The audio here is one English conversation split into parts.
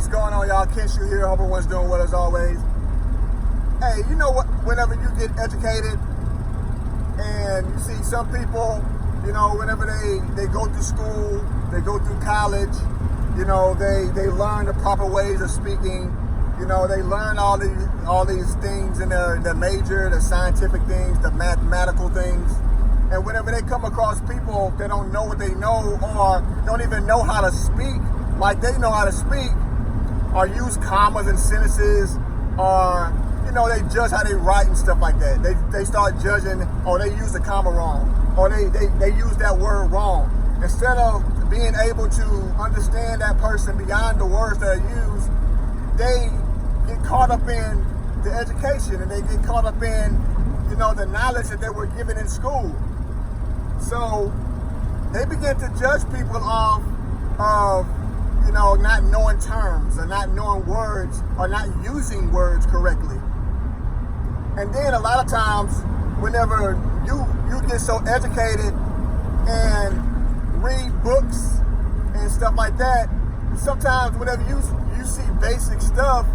What's going on, y'all? Kenshu here. Hope everyone's doing well as always. Hey, you know what? Whenever you get educated and you see some people, you know, whenever they go through school, they go through college, you know, they learn the proper ways of speaking. You know, they learn all these things in their major, the scientific things, the mathematical things. And whenever they come across people that don't know what they know or don't even know how to speak like they know how to speak, or use commas and sentences, or, you know, they judge how they write and stuff like that. They start judging, or they use the comma wrong, or they use that word wrong. Instead of being able to understand that person beyond the words that are used, they get caught up in the education and they get caught up in, you know, the knowledge that they were given in school. So they begin to judge people off of, you know, not knowing terms or not knowing words or not using words correctly. And then a lot of times, whenever you get so educated and read books and stuff like that, sometimes whenever you see basic stuff,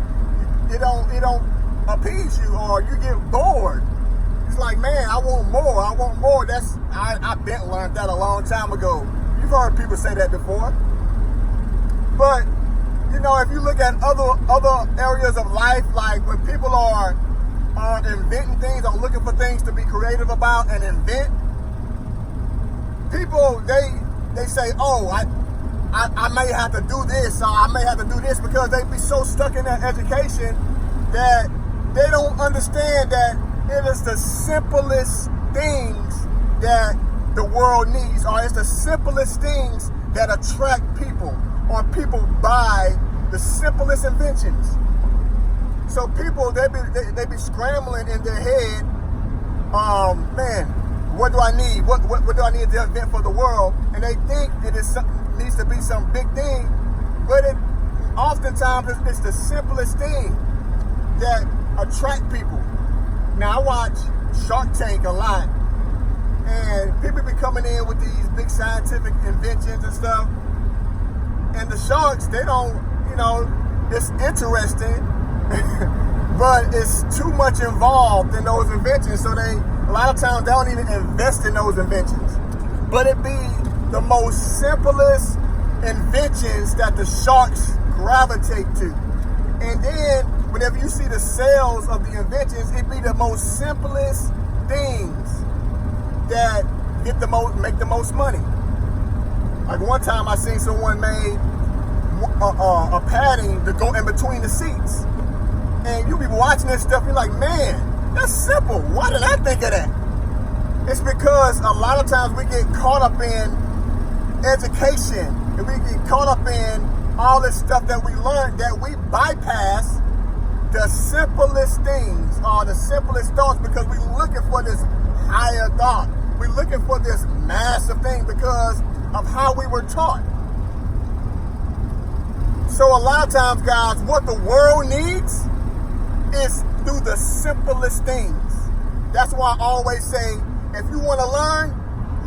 it don't appease you, or you get bored. It's like, man, I want more. I've been learned that a long time ago. You've heard people say that before. But, you know, if you look at other areas of life, like when people are inventing things or looking for things to be creative about and invent, people, they say, oh, I may have to do this, or I may have to do this, because they be so stuck in their education that they don't understand that it is the simplest things that the world needs, or it's the simplest things that attract people, or people buy the simplest inventions. So people, they be scrambling in their head, man, what do I need? What do I need to invent for the world? And they think needs to be some big thing, but oftentimes it's the simplest thing that attract people. Now, I watch Shark Tank a lot, and people be coming in with these big scientific inventions and stuff, and the sharks, they don't, you know, it's interesting, but it's too much involved in those inventions, so a lot of times they don't even invest in those inventions. But it be the most simplest inventions that the sharks gravitate to. And then whenever you see the sales of the inventions, it be the most simplest things that make the most money. Like one time I seen someone made a padding to go in between the seats. And you be watching this stuff, you're like, man, that's simple. Why did I think of that? It's because a lot of times we get caught up in education, and we get caught up in all this stuff that we learned, that we bypass the simplest things or the simplest thoughts, because we're looking for this higher thought. We're looking for this massive thing because of how we were taught. So a lot of times, guys, what the world needs is through the simplest things. That's why I always say, if you want to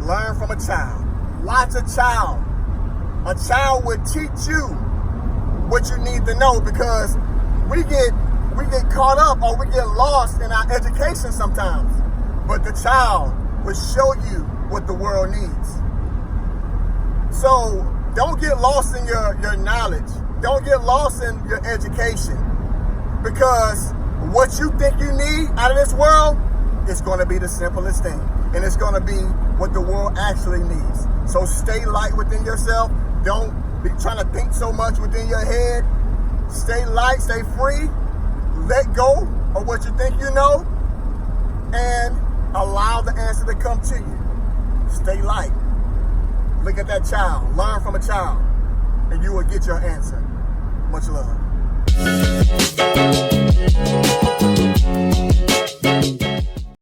learn from a child. Watch a child. A child would teach you what you need to know, because we get caught up, or we get lost in our education sometimes. But the child will show you what the world needs. So don't get lost in your knowledge. Don't get lost in your education, because what you think you need out of this world is going to be the simplest thing, and it's going to be what the world actually needs. So stay light within yourself. Don't be trying to think so much within your head. Stay light, stay free. Let go of what you think you know, and allow the answer to come to you. Stay light. Look at that child. Learn from a child, and you will get your answer. Much love.